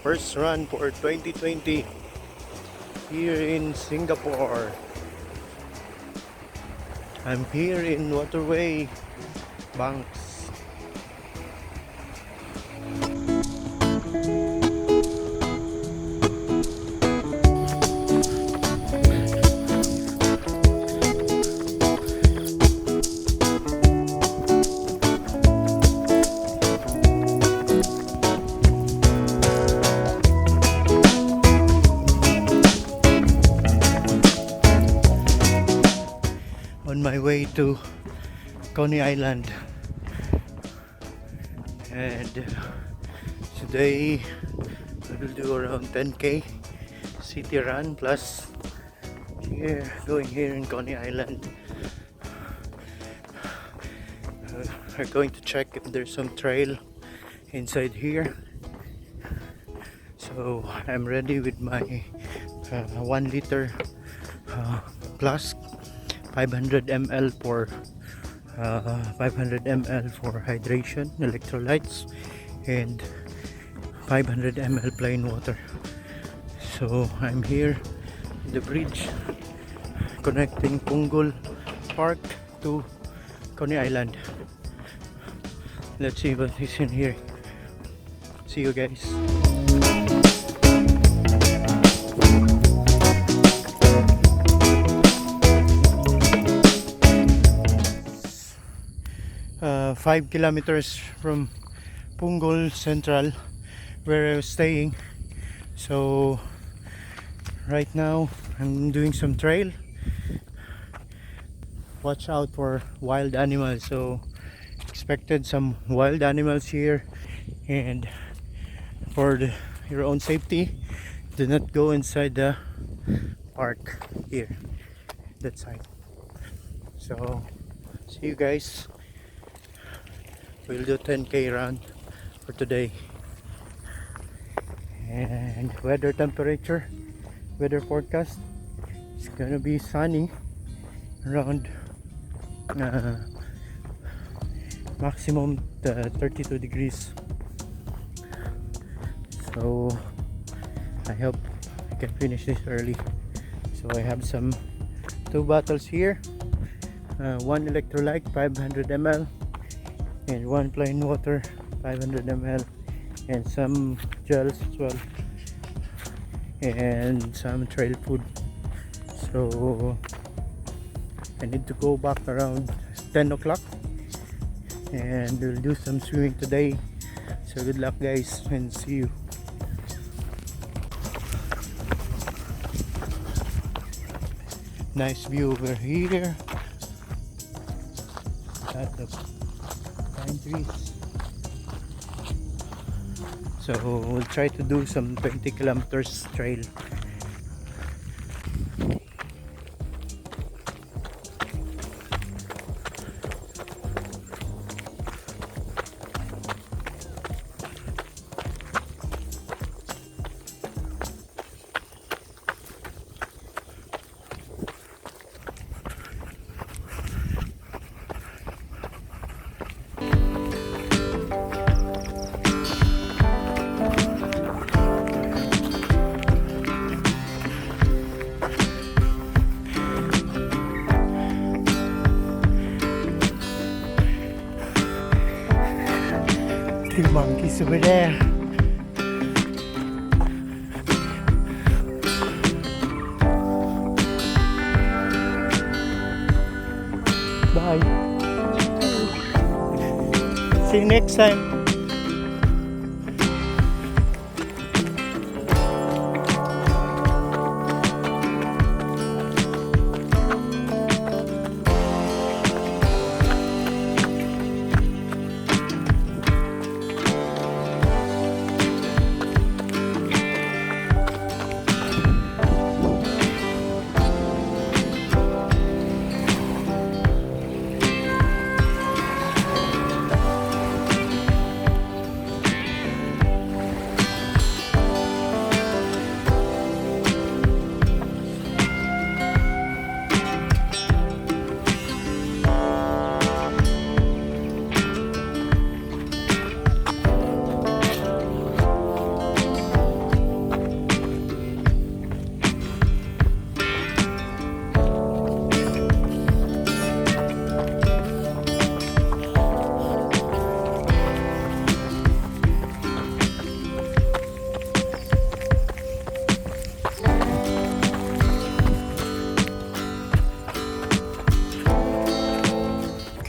First run for 2020 here in Singapore. I'm here in Waterway Banks. On my way to Coney Island, and today I will do around 10k city run plus going here in Coney Island. We're going to check if there's some trail inside here, so I'm ready with my 1 liter flask, 500 ml for 500 ml for hydration, electrolytes, and 500 ml plain water. So I'm here at the bridge connecting Punggol Park to Coney Island. Let's see what is in here. See you guys. 5 kilometers from Punggol Central, where I was staying. So right now I'm doing some trail. Watch out for wild animals, so expected some wild animals here, and for your own safety, do not go inside the park here, that side. So see you guys. We'll do 10k run for today. And weather forecast, it's gonna be sunny around maximum 32 degrees. So I hope I can finish this early. So I have some 2 bottles here, 1 electrolyte 500 ml and 1 plain water 500 ml, and some gels as well, and some trail food. So I need to go back around 10 o'clock, and we'll do some swimming today. So good luck guys, and see you. Nice view over here at the pine trees. So we'll try to do some 20 kilometers trail. The monkeys over there. Bye. See you next time.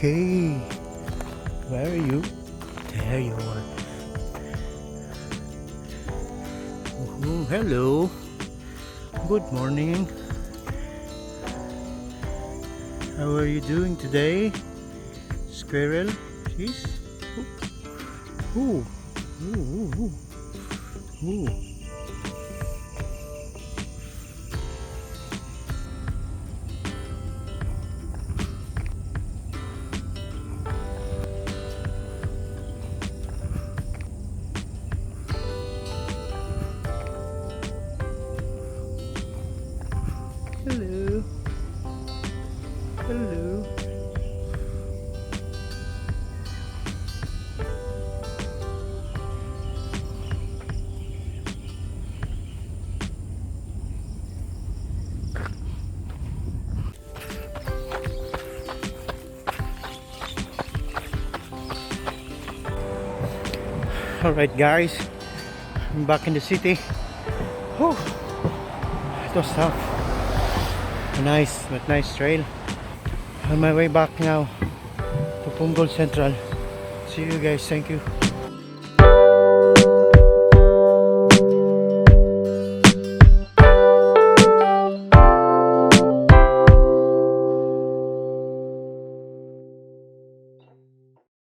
Okay. Where are you? There you are. Ooh, hello. Good morning. How are you doing today? Squirrel? Cheese? Ooh. Ooh. Ooh. Ooh. Ooh. Hello. Hello. Alright guys, I'm back in the city. Whew. It was tough. A nice but nice trail. On my way back now to Punggol Central. See you guys, thank you.